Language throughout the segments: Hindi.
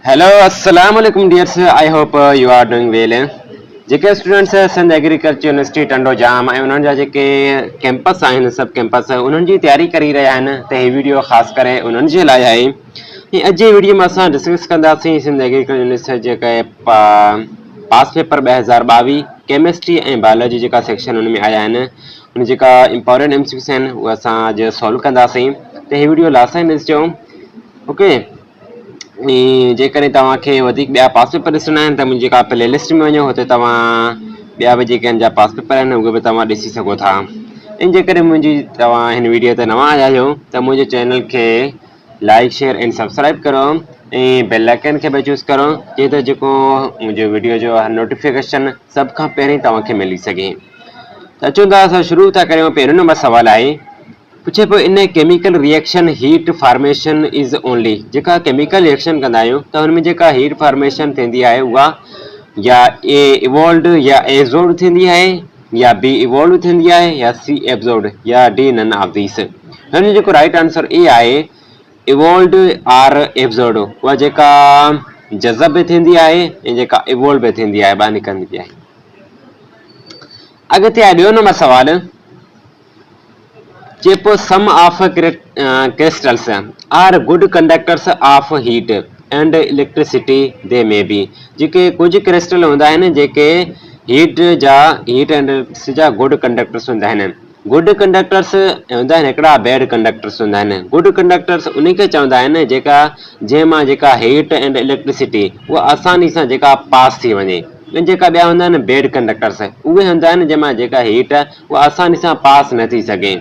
Hello, Assalamu alaikum dears. I hope you are doing well. जेके students Sindh agriculture university Tando Jam ऐं उन्हनि जा जेके कैंपस आहिनि सभु कैंपस उन्हनि जी तयारी करी रहिया आहिनि त हीअ वीडियो ख़ासि करे उन्हनि जे लाइ आहे। अॼु जी वीडियो में असां डिस्कस कंदासीं सिंध एग्रीकल्चर यूनिवर्सिटी जेका पास पेपर 2022 केमिस्ट्री ऐं बायोलॉजी जेका सेक्शन उन में आया आहिनि उन जेका इंपॉर्टेंट एमसीक्यूज़ आहिनि उहे असां अॼु सॉल्व कंदासीं त हीअ वीडियो लास्ट ताईं ॾिसिजो। ओके, जेकॾहिं तव्हांखे वधीक ॿिया पास पेपर ॾिसणा आहिनि त मुंहिंजी जेका प्ले लिस्ट में वञो हुते तव्हां ॿिया बि जेके हिन जा पास पेपर आहिनि उहे बि तव्हां ॾिसी सघो था। ऐं जेकॾहिं तव्हां हिन वीडियो ते नवां आया आहियो त मुंहिंजे चैनल खे लाइक शेयर ऐं सब्सक्राइब करो ऐं बेल आइकन खे बि चूज़ करो जीअं त जेको मुंहिंजो वीडियो जो नोटिफिकेशन सभ खां पहिरीं तव्हांखे मिली सघे। त अचूं था असां शुरू था करियूं। पहिरियों नंबर सुवालु आहे, पुछे पियो इन chemical reaction heat formation is only. जेका केमिकल रिएक्शन कंदा आहियूं त हुन में जेका हीट फॉर्मेशन थींदी आहे उहा या ए इवॉल्वड या एब्जॉर्ब थींदी आहे या बी इवॉल्व थींदी आहे या सी एब्जॉर्ब या डी नन ऑफ दीस। हिन जो जेको राइट आंसर ए आहे इवॉल्वड आर एब्जॉर्ब। उहा जेका जज़ब बि थींदी आहे ऐं जेका इवॉल्व बि थींदी आहे ॿाहिरि निकिरंदी आहे। अॻिते आहे ॿियो नंबर सुवालु, चेपो some of crystals are good conductors of heat and electricity they may be. जेके कुछ क्रिस्टल हूंदा आहिनि जेके हीट एंड इलेक्ट्रिसिटी जा गुड कंडक्टर्स हूंदा आहिनि। गुड कंडक्टर्स हूंदा आहिनि हिकिड़ा, बैड कंडक्टर्स हूंदा आहिनि। गुड कंडक्टर्स उन खे चवंदा आहिनि जेका जंहिंमां जेका हीट एंड इलेक्ट्रिसिटी उहा आसानी सां जेका पास थी वञे। जेका ॿिया हूंदा आहिनि बैड कंडक्टर्स उहे हूंदा आहिनि जंहिंमां जेका हीट उहा आसानी सां पास न थी सघे।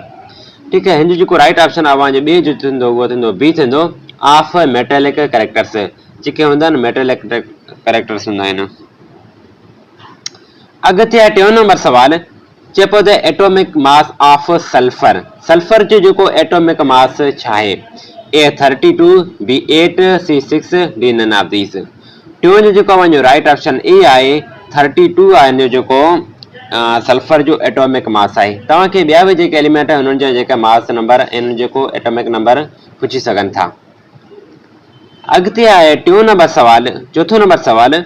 ठीक है, हिन जो जेको राइट ऑप्शन आहे जो ॿिए जो थींदो उहो थींदो बी थींदो ऑफ मेटेलिक कैरेक्टर्स। जेके हूंदा आहिनि मेटेलिक कैरेक्टर्स हूंदा आहिनि। अॻिते आहे टियों नंबर सुवालु, चए पियो त atomic mass of sulphur. Sulphur जो जेको एटॉमिक मास छा आहे? A 32, B 8, C 6, D none of these. टियों जो जेको वञो राइट ऑप्शन ए आहे 32 आहे हिन जो जेको सल्फर जो एटॉमिक मास आहे। तव्हांखे ॿिया बि जेके एलिमेंट आहिनि हुननि जा जेका मास नंबर ऐं जेको एटॉमिक नंबर पुछी सघनि था। अॻिते आहे टियों नंबर सुवालु, चोथों नंबर सुवालु,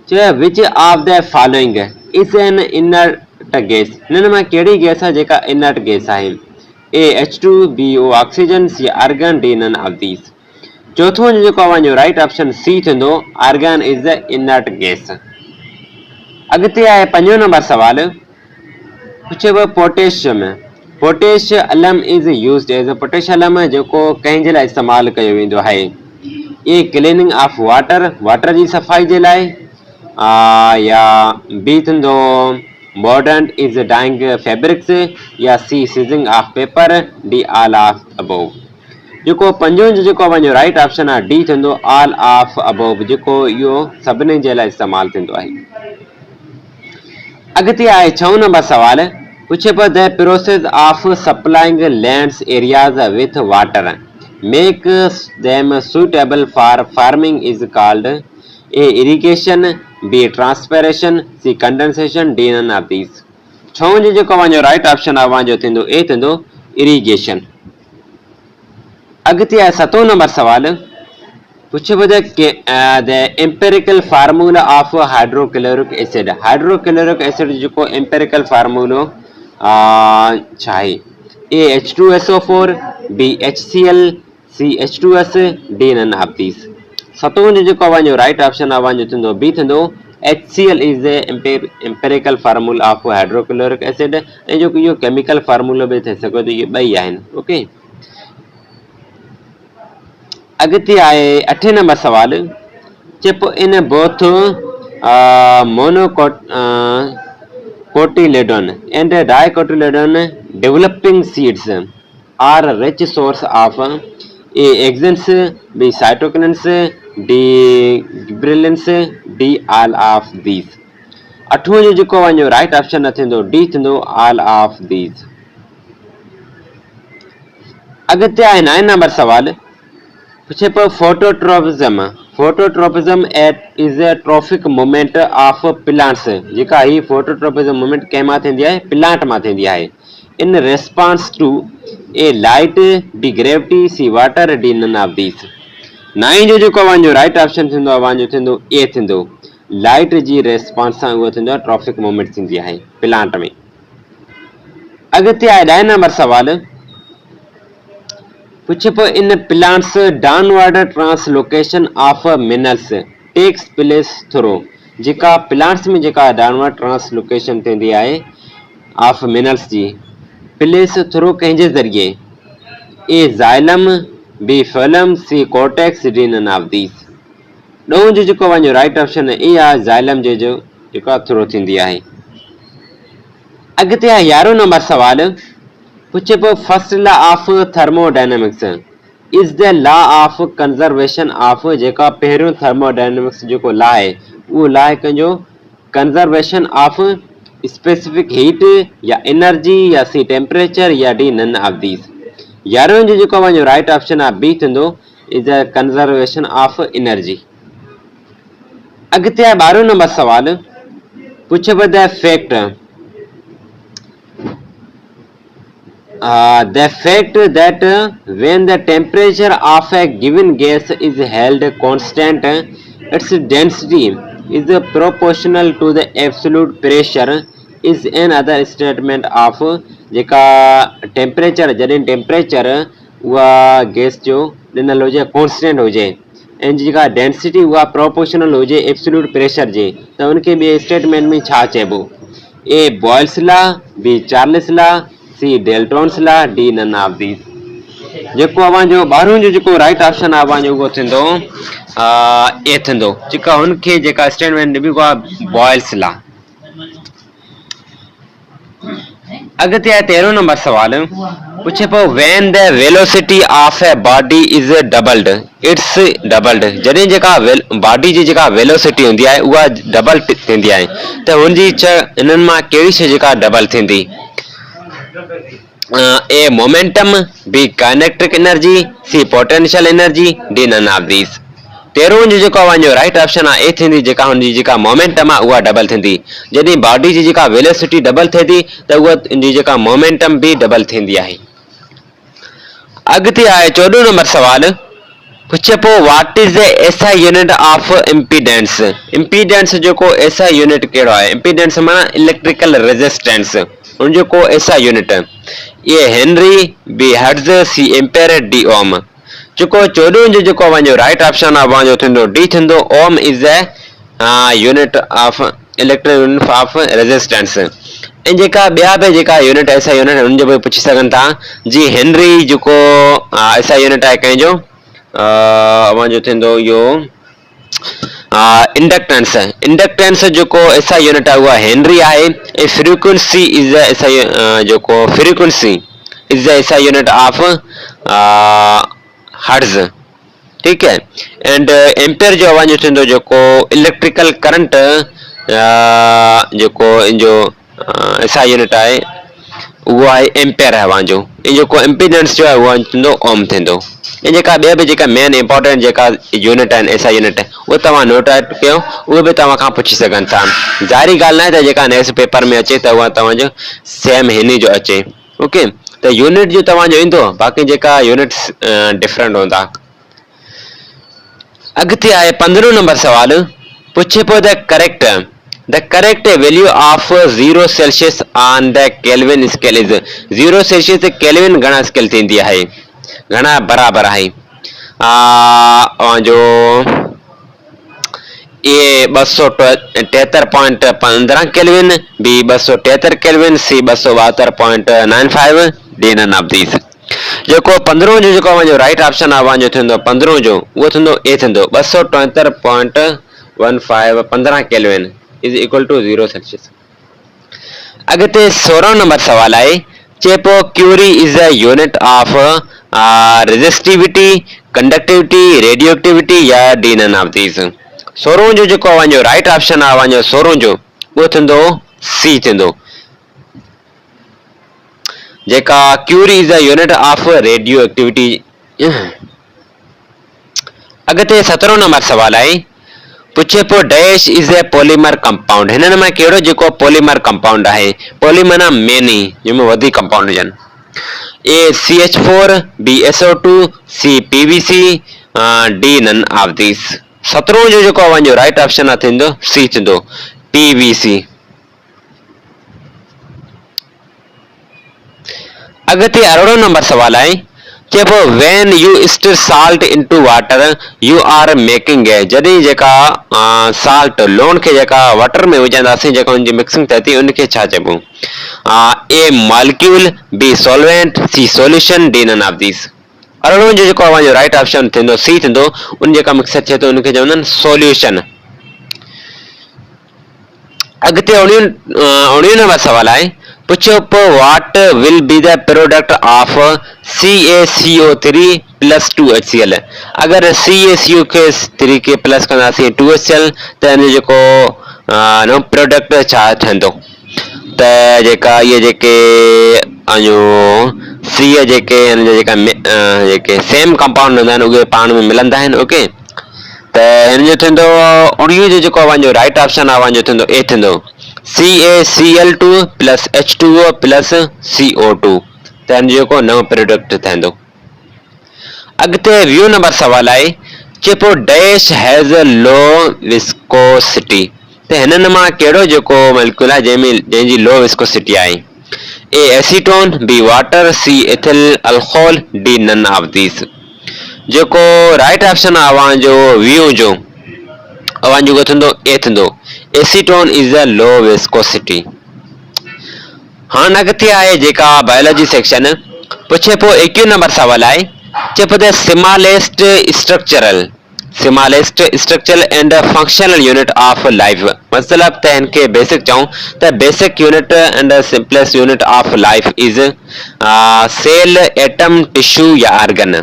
चए which of the following is an inert gas. हिन में कहिड़ी गैस आहे जेका इनर्ट गैस आहे? A H2, B O oxygen, C argon, D none of these. चौथों जो जेको वञो राइट ऑप्शन सी थींदो argon is the inert gas. अॻिते आहे पंजों नंबर सुवालु, पुछे पियो potassium. Potash alum is used as a potash alum जेको कंहिंजे लाइ इस्तेमालु कयो वेंदो आहे? A cleaning of water, water जी सफ़ाई जे लाइ, या बी थींदो मॉडर्न इज़ डाइंग फैब्रिक्स, या C seasoning of paper, D all of above. जेको पंजों जो जेको वञो राइट ऑप्शन आहे डी थींदो ऑल ऑफ अबोव, जेको इहो सभिनी जे लाइ इस्तेमालु थींदो आहे। अॻिते आहे छहों नंबर सुवालु, पुछे पियो the process of supplying lands areas with water make them suitable for farming is called? A irrigation, B transpiration, C condensation, D none of these. छहों जो जेको वञो राइट ऑप्शन आहे जो थींदो ए थींदो इरिगेशन। अॻिते आहे सतों नंबर सुवालु, पुछे पियो the empirical formula of hydrochloric acid. Hydrochloric acid जेको एम्पेरिकल फार्मूलो छा आहे? A H2SO4, B HCl, C H2S, D none of these. सतों जो जेको वञो राइट ऑप्शन आहे जो थींदो बी थींदो HCl is empirical formula of hydrochloric acid. ऐं जेको इहो केमिकल फार्मूलो बि थी सघे थो, इहे ॿई आहिनि। ओके, अॻिते आहे 8 नंबर सुवालु, चए पियो in both monocotyledon and dicotyledon developing seeds are rich source of A auxins, B cytokinins, D gibberellins, D all of these. 8 जो जेको वञो राइट ऑप्शन थींदो डी थींदो ऑल ऑफ दीस। अॻिते आहे 9 नंबर सुवालु, पुछे पियो phototropism. Phototropism is a tropic movement of plants. जेका ही फोटोट्रोपिज्म मूवमेंट कंहिं मां थींदी आहे? प्लांट मां थींदी आहे। In response to A light, B gravity, C water, D none of these. 9 जो जेको अवांजो राइट ऑप्शन थींदो अवांजो थींदो ए थींदो लाइट जी रेस्पॉन्स सां उहो थींदो ट्रैफिक मूवमेंट थींदी आहे प्लांट में। अॻिते आहे 10 नंबर सवाल पुछे पियो in plants downward translocation of minerals takes place through जेका प्लांट्स में जेका डाउनवर्ड ट्रांसलोकेशन थींदी आहे ऑफ मिनरल्स जी प्लेस थ्रू कंहिंजे ज़रिए A xylem B phloem C cortex D none of these. ॾहों जो जेको वञो राइट ऑप्शन ए आहे ज़ाइलम जे जो जेका थ्रू थींदी आहे। अॻिते आहे 11 नंबर सवाल पुछे पियो first law of thermodynamics is the law of conservation of जेका पहिरियों थर्मोडायनेमिक्स जेको लॉ आहे उहो लॉ आहे कंहिंजो कंजर्वेशन ऑफ स्पेसिफिक हीट या एनर्जी या सी टेम्परेचर या डी नन ऑफ दीस। 11 जो जेको वञो राइट ऑप्शन आहे बी थींदो is the conservation of energy. अॻिते आहे 12 नंबर सवाल पुछे पियो the fact the fact that when the temperature of a given gas is held constant, its density is proportional to the absolute pressure is another statement of जेका टेम्परेचर जॾहिं टेम्परेचर उहा गैस जो ॾिनल हुजे कॉन्स्टेंट हुजे ऐं जेका डेंसिटी उहा प्रोपोर्शनल हुजे एब्सोल्यूट प्रेशर जे त उनखे ॿिए स्टेटमेंट में छा चइबो A Boyle's law B Charles law C Dalton's law D none of these. जेको अवांजो 12 जो जेको राइट ऑप्शन आहे अवांजो उहो थींदो ए थींदो जेका हुनखे जेका स्टेटमेंट ॾिबी आहे बॉयल्स लॉ। अॻिते आहे 13 नंबर सवाल पुछे पियो when the velocity of a body is doubled it's doubled जॾहिं जेका बॉडी जी जेका वेलोसिटी हूंदी आहे उहा डबल थींदी आहे त हुनजी इन्हनि मां कहिड़ी शइ जेका डबल थींदी A momentum B kinetic energy C potential energy D none of these. 13 जो जेको वञो राइट ऑप्शन आहे ए थींदी जेका हुनजी जेका मोमेंटम आहे उहा डबल थींदी जॾहिं बॉडी जी जेका वेलोसिटी डबल थिए थी त उहा जी जेका मोमेंटम बि डबल थींदी आहे। अॻिते आहे 14 नंबर सवाल पुछे पियो what is the SI unit of impedance. Impedance जेको एसआई यूनिट कहिड़ो आहे इम्पीडेंस माना इलेक्ट्रिकल रेजिस्टेंस उन जो को एसआई यूनिट A henry B hertz C ampere D ohm. जेको 14 जो जेको वञो राइट ऑप्शन आहे वञो थींदो डी थींदो ohm is the unit of electric unit of resistance. ऐं जेका ॿिया बि जेका यूनिट एसआई यूनिट उन जो बि पुछी सघनि था जी हेनरी जेको एसआई यूनिट आहे कंहिंजो वञो थींदो इहो इंडक्टेंस इंडक्टेंस जेको एसआई यूनिट आहे उहा हेनरी आहे ऐं फ्रीक्वेंसी इज द एसआई जेको frequency is the SI unit of hertz ठीक है। एंड एम्पेयर जो वञो थींदो जेको इलेक्ट्रिकल करंट जेको इन जो एसआई यूनिट आहे उहो आहे एम्पेयर आहे वञो ऐं जेको इम्पीडेंस जो आहे उहो थींदो ओम थींदो। ऐं जेका ॿिया बि जेका मेन इंपॉर्टेंट जेका यूनिट आहिनि एसआई यूनिट उहे तव्हां नोट कयो उहे बि तव्हां खां पुछी सघनि था। ज़ाहिरी ॻाल्हि न आहे त जेका नेक्स्ट पेपर में अचे त उहा तव्हांजो सेम हिन जो अचे ओके त यूनिट जो तव्हांजो ईंदो बाक़ी जेका यूनिट्स डिफरेंट हूंदा। अॻिते आहे 15 नंबर सवाल पुछे पियो the correct value of 0 Celsius on the Kelvin scale is 0 Celsius ते केल्विन घणा स्केल थींदी आहे घणा बराबर आहे जो A 273.15 Kelvin B 273 Kelvin C 272.95 D none of these. जेको 15 जो जेको वञो राइट ऑप्शन आहे वञो थींदो 15 जो उहो थींदो ए थींदो 273.15 15 kelvin is equal to 0 Celsius. अॻिते 16 नंबर सवाल आहे चए पियो curie is the unit of resistivity conductivity radioactivity या डी नन ऑफ दीस। 16 जो जेको वञो राइट ऑप्शन आहे वञो 16 जो उहो थींदो सी थींदो जेका curie is the unit of radioactivity. अॻिते 17 नंबर सवाल आहे पुछे पियो dash is a polymer compound हिननि मां कहिड़ो जेको पॉलीमर कंपाउंड आहे पॉलीमर ना मेनी जंहिंमें वधीक कंपाउंड हुजनि A CH4 B SO2 C PVC D none of these. 17 जो जेको अवांजो राइट ऑप्शन आहे थींदो सी थींदो पीवीसी। अगते 18 नंबर सवाल आहे चइबो when you stir salt into water you are making a. जॾहिं जेका साल्ट लूण खे जेका वाटर में विझंदासीं जेका उनजी मिक्सिंग थिए थी उनखे छा चइबो? A molecule, B solvent, C solution, D none of these. 18 जो जेको अवांजो राइट ऑप्शन थींदो सी थींदो उन जेका मिक्सर थिए थो उनखे चवंदा आहिनि सॉल्यूशन। अगते 19 नंबर सवाल आहे पुछो what will be the product of CaCO3 plus 2HCl। अगर CaCO3 के प्लस कंदासीं 2HCl त इन जेको नो प्रोडक्ट छा ठहंदो? त जेका ये जेके अञो सी जेके जेका जेके सेम कंपाउंड हूंदा आहिनि उहे पाण में मिलंदा आहिनि। ओके, त हिन जो थींदो 19 जो जेको अवांजो राइट ऑप्शन आहे अवांजो थींदो ए थींदो CaCl2 plus H2O plus CO2। त हिन जो जेको नओं प्रोडक्ट ठहंदो। अगते 20 नंबर सवाल आहे चइबो dash has a low viscosity. त हिननि मां कहिड़ो जेको मॉलिक्यूल आहे जंहिंजी लो विस्कोसिटी आहे? A acetone, B water, C ethyl alcohol, D none of these. जेको राइट ऑप्शन आहे अवांजो 20 जो अवांजो थींदो ए थींदो acetone is a low viscosity. हाणे अॻिते आहे जेका बायोलॉजी सेक्शन पुछे पोइ 21 नंबर सवाल आहे चए पियो त smallest structural and functional unit of life. मतलब त इनके बेसिक चऊं त basic unit and simplest unit of life is cell, atom, tissue या ऑर्गन।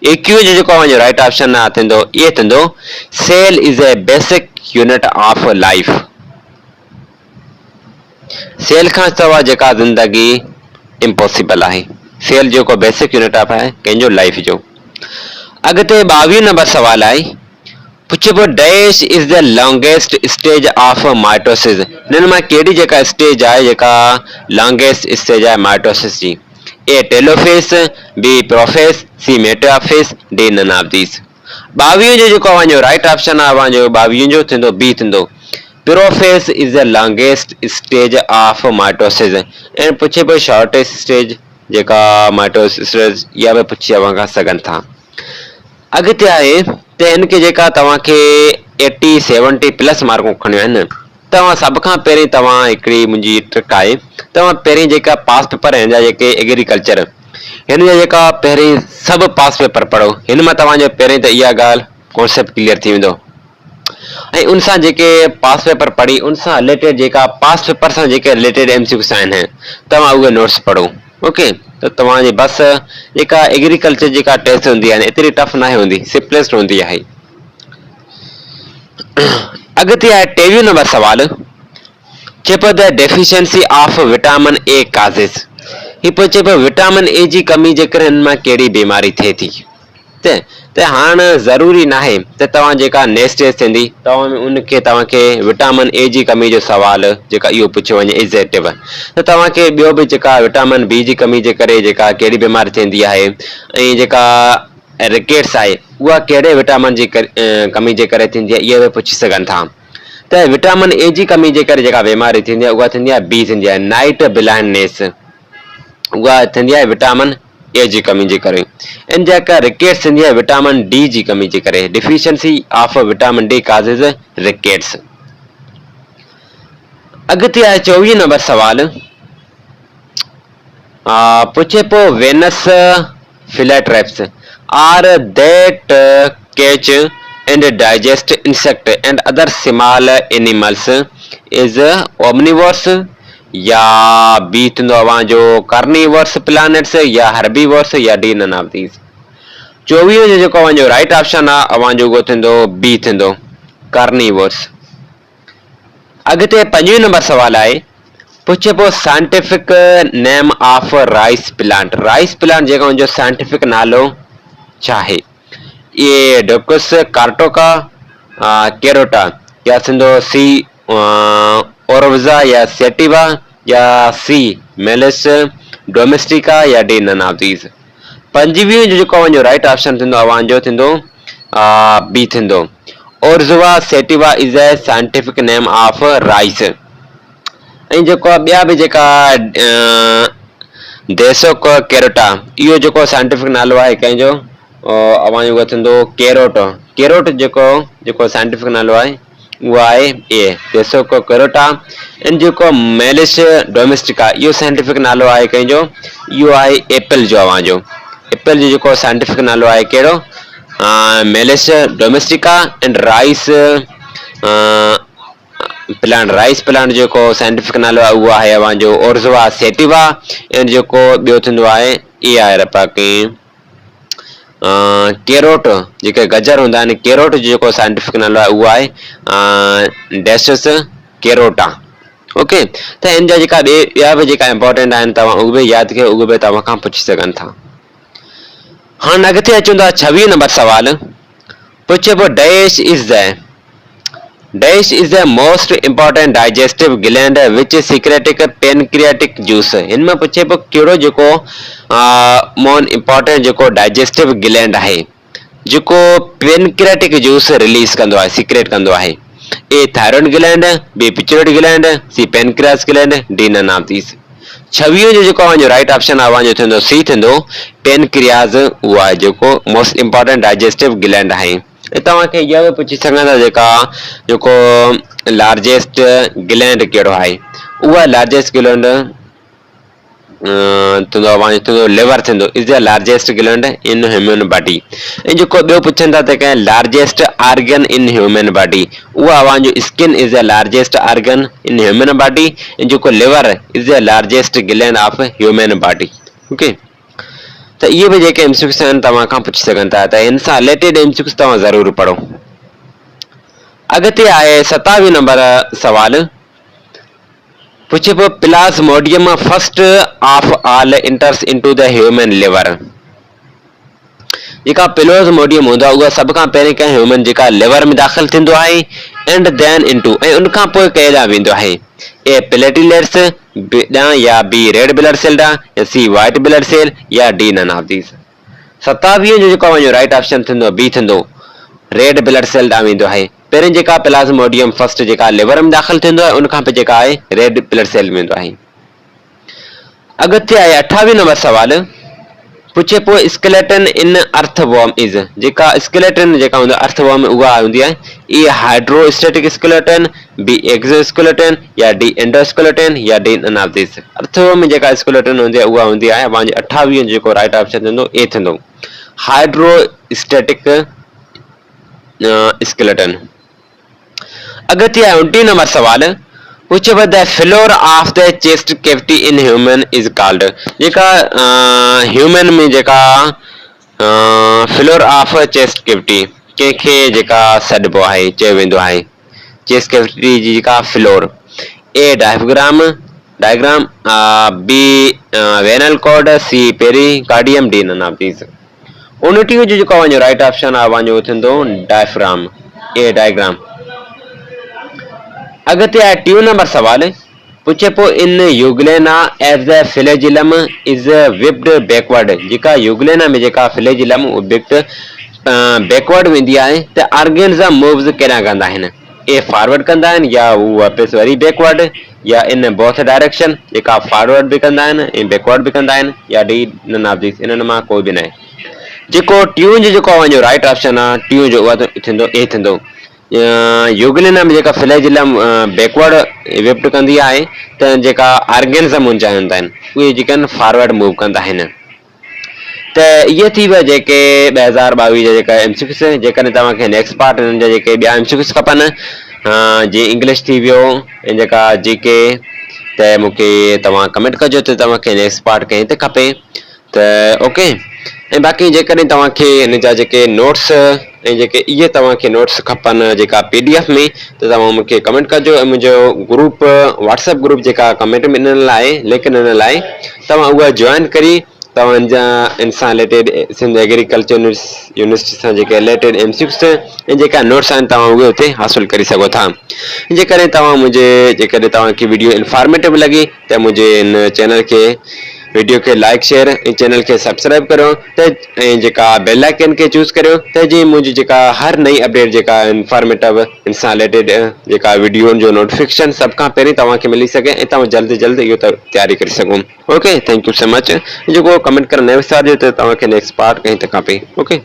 21 जो जेको अवांजो राइट ऑप्शन थींदो ये थींदो cell is a basic unit of life. Cell खां सवाइ जेका ज़िंदगी इम्पॉसिबल आहे। सेल जेको बेसिक यूनिट ऑफ आहे कंहिंजो लाइफ जो। अॻिते 22 नंबर सवाल आहे पुछे पियो dash is the longest stage of mitosis. हिननि मां कहिड़ी जेका स्टेज आहे जेका लॉन्गेस्ट स्टेज आहे माइटोसिस जी? A telophase, B prophase, C metaphase, D none of these. 22 जो जेको अवांजो राइट ऑप्शन आहे अवांजो 22 जो थींदो बी थींदो prophase is the longest stage of mitosis. ऐं पुछे पियो शॉर्टेस्ट स्टेज जेका माइटोसिस इहा बि पुछी अवां सघनि था। अॻिते आहे त हिनखे जेका तव्हांखे 80 70 प्लस मार्कूं खणियूं आहिनि तव्हां सभ खां पहिरीं तव्हां हिकिड़ी मुंहिंजी ट्रिक आहे तव्हां पहिरीं जेका पास पेपर हिन जा जेके एग्रीकल्चर हिन जा जेका पहिरीं सभु पास पेपर पढ़ो। हिन मां तव्हांजो पहिरीं त इहा ॻाल्हि कॉन्सेप्ट क्लियर थी वेंदो ऐं उन सां जेके पास पेपर पढ़ी उन सां रिलेटेड जेका पास पेपर सां जेके रिलेटेड MCQs आहिनि तव्हां उहे नोट्स पढ़ो। ओके, त तव्हांजी बस जेका एग्रीकल्चर जेका टेस्ट हूंदी आहे एतिरी टफ न हूंदी, सिंपलेस्ट हूंदी आहे। अॻिते आहे 23 नंबर सवाल चए पियो the deficiency of vitamin A causes. ही पोइ चए पियो विटामिन ए जी कमी जे करे हिन मां कहिड़ी बीमारी थिए थी? त हाणे ज़रूरी न आहे त तव्हां जेका नेक्स्ट टेस्ट थींदी तव्हां में उनखे तव्हांखे विटामिन ए जी कमी जो सवाल जेका इहो पुछियो वञे इज़ेक्टिव त तव्हांखे ॿियो बि जेका विटामिन बी जी कमी जे करे जेका कहिड़ी बीमारी थींदी आहे ऐं जेका रिकेट्स आहे उहा कहिड़े विटामिन जी कमी जे करे थींदी आहे इहे बि पुछी सघनि था। त विटामिन ए जी कमी जे करे जेका बीमारी थींदी आहे उहा थींदी आहे बी थींदी आहे नाइट ब्लाइंडनेस। उहा थींदी आहे विटामिन ए जी कमी जे करे। इन जेका रिकेट्स थींदी आहे विटामिन डी जी कमी जे करे। Deficiency of vitamin D causes rickets. अॻिते आहे 24 नंबर सवाल पुछे पियो Venus flytraps are that catch and digest insect and other small animals is omnivores या बी थींदो अवांजो कार्निवर्स प्लैनेट्स या हर्बीवर्स या डी नन ऑफ दीस। 24 जो जेको अवांजो राइट ऑप्शन आहे अवांजो उहो थींदो बी थींदो कार्निवर्स। अॻिते 25 नंबर सवाल आहे पुछे पियो scientific name of rice plant. Rice plant जेका हुनजो साइंटिफिक नालो छा आहे? ए डोकस कार्टोका, कैरोटा या थींदो सी ओरवजा या सेटिवा या सी मेलिस डोमेस्टिका या डी नन ऑफ दीस। 25 जो जेको अवांजो राइट ऑप्शन थींदो अवांजो थींदो बी थींदो। Oryza sativa is a scientific name of rice. ऐं जेको ॿिया बि जेका देसोक कैरोटा इहो जेको साइंटिफिक नालो आहे कंहिंजो अवां जो थींदो कैरोट। कैरोट जेको साइंटिफिक नालो आहे उहो आहे ए देसोक कैरोटा। ऐं जेको मेलिस डोमेस्टिका इहो साइंटिफिक नालो आहे कंहिंजो, इहो आहे एप्पल जो। अवां जो एप्पल जो जेको साइंटिफिक नालो आहे कहिड़ो, malice domestica. And rice plant, rice plant जेको साइंटिफिक नालो आहे उहो आहे अवां जो ओरज़ुआ सेटिवा। ऐं जेको ॿियो थींदो आहे इहे आहे बाक़ी कैरोट, जेके गजर हूंदा आहिनि, कैरोट जो जेको साइंटिफिक नालो आहे उहो आहे डेसस कैरोटा। ओके, त इन जा जेका ॿिया बि जेका इंपॉर्टेंट आहिनि तव्हां उहे बि यादि कयो, उहे बि तव्हां खां पुछी सघनि था। हाणे अॻिते अचूं था 26 नंबर सवाल। पुछे पियो dash is the most important digestive gland which secretes pancreatic juice. इनमें पुछे पियो कहिड़ो जेको मोस्ट इंपॉर्टेंट जेको डाइजेस्टिव ग्लैंड आहे जेको पेनक्रियाटिक जूस रिलीज कंदो आहे, सीक्रेट कंदो आहे। A thyroid gland, B pituitary gland, C pancreas gland, D none of these. 26 जो जेको अवां जो राइट ऑप्शन अवां जो थींदो सी थींदो पेनक्रियास। उहो आहे जेको मोस्ट इंपॉर्टेंट डाइजेस्टिव ग्लैंड आहे। तव्हांखे इहा बि पुछी सघंदा था जेका जेको लार्जेस्ट ग्लैंड कहिड़ो आहे, उहा लार्जेस्ट ग्लैंड थींदो अवां जो थींदो लिवर थींदो, is the largest gland in human body. ऐं जेको ॿियो पुछनि था त कंहिं largest organ in human body, उहा अवां जो skin is the largest organ in human body. ऐं जेको liver is the largest gland of human body. Okay, त इहे बि जेके एमसीक्यूस आहिनि तव्हां खां पुछी सघनि था, त हिन सां रिलेटेड एमसीक्यूस तव्हां ज़रूरु पढ़ो। अॻिते आहे 27 नंबर सवाल। पुछे पियो Plasmodium first of all इंटर्स into the human liver. जेका प्लाज्मोडियम हूंदो आहे उहा सभ खां पहिरीं कंहिं ह्यूमन जेका लिवर में दाख़िल थींदो आहे एंड देन इनटू, ऐं उन खां पोइ कहिड़ा वेंदो आहे ए प्लेटलेट्स या बी रेड ब्लड सेल या सी वाइट ब्लड सेल या डी नन ऑफ दीस। 27 जो जेको वञो राइट ऑप्शन थींदो बी थींदो रेड ब्लड सेल ॾांहुं वेंदो आहे। पहिरीं जेका प्लाज्मोडियम फर्स्ट जेका लिवर में दाख़िल थींदो आहे उन खां पोइ जेका आहे रेड ब्लड सेल वेंदो आहे। अॻिते आहे 28 नंबर सवाल। पुछे पियो स्केलेटन इन अर्थवॉर्म इज़। जेका स्केलेटन जेका हूंदी आहे अर्थवॉर्म में उहा हूंदी आहे A hydrostatic skeleton, B exoskeleton या डी एंडोस्केलेटन या D none of this. Earthworm में जेका स्केलेटन हूंदी आहे उहा हूंदी आहे अवां जो 28 जेको राइट ऑप्शन थींदो ए थींदो हाइड्रोस्टेटिक स्केलेटन। अॻिते आहे 29 नंबर सवाल। पुछे पियो the floor of the chest cavity in human is called. जेका ह्यूमन में जेका फ्लोर ऑफ चेस्ट कैविटी कंहिंखे जेका सॾिबो आहे चयो वेंदो आहे चेस्ट कैविटी जी जेका floor, A diaphragm, B venal cord, C pericardium, D none of these. 29 जो जेको वञो राइट ऑप्शन आहे वञो थींदो डायफ्राम, ए डायग्राम। अॻिते आहे 30 नंबर सवाल। पुछे पियो in Euglena as the flagellum is whipped backward. जेका यूग्लेना में जेका फ्लैजिलम विप्ड बैकवर्ड वेंदी आहे त ऑर्गेनिज्म मूव्स कहिड़ा कंदा आहिनि, ए फॉरवर्ड कंदा आहिनि या हू वापस वरी बैकवर्ड या इन बोथ डायरेक्शन जेका फॉरवर्ड भी कंदा आहिनि ऐं बैकवर्ड भी कंदा आहिनि या डी नन ऑफ दिस। इन्हनि मां कोई बि न आहे। जेको ट्यून जो जेको वञो राइट ऑप्शन आहे ट्यून जो उहा थींदो ए थींदो यूग्लेना में जेका फ्लैजिलम बैकवर्ड विप्ट कंदी आहे त जेका ऑर्गेनिज्म हूंदा आहिनि उहे जेके आहिनि फॉरवर्ड मूव कंदा आहिनि। त इहे थी विया जेके 2022 जा जेका एमसीक्यूस। जेकॾहिं तव्हांखे नेक्स्ट पार्ट हिननि जा जेके ॿिया एमसीक्यूस खपनि जीअं इंग्लिश थी वियो ऐं जेका जीके, त मूंखे तव्हां कमेंट कजो त तव्हांखे नेक्स्ट पार्ट कंहिं ते खपे त ओके। ऐं बाक़ी जेकॾहिं तव्हांखे हिन जा जेके नोट्स ऐं जेके इहे तव्हांखे नोट्स खपनि जेका PDF में त तव्हां मूंखे कमेंट कजो। ऐं मुंहिंजो ग्रुप व्हाट्सएप ग्रुप जेका कमेंट में ॾिनल आहे लिंक ॾिनल आहे तव्हां उहा जॉइन करी तव्हांजा इन सां रिलेटेड सिंध एग्रीकल्चर यूनिवर्सिटी सां जेके रिलेटेड एमसीक्यूस ऐं जेका नोट्स आहिनि तव्हां उहे हुते हासिलु करे सघो था। जेकॾहिं तव्हांखे वीडियो इंफॉर्मेटिव लॻी त मुंहिंजे हिन चैनल खे वीडियो के लाइक शेयर ऐं चैनल के सब्सक्राइब करो त ऐं जेका बेल आइकन के चूज़ करियो त जीअं मुंहिंजी जेका हर नई अपडेट जेका इंफॉर्मेटिव इंसां रिलेटेड जेका वीडियो जो नोटिफिकेशन सभ खां पहिरीं तव्हांखे मिली सघे ऐं तव्हां जल्द जल्द इहो तयारी करे सघो। Okay, thank you so much. जेको कमेंट करणु न विसारिजो त तव्हांखे नेक्स्ट पार्ट कहीं त खपे। ओके।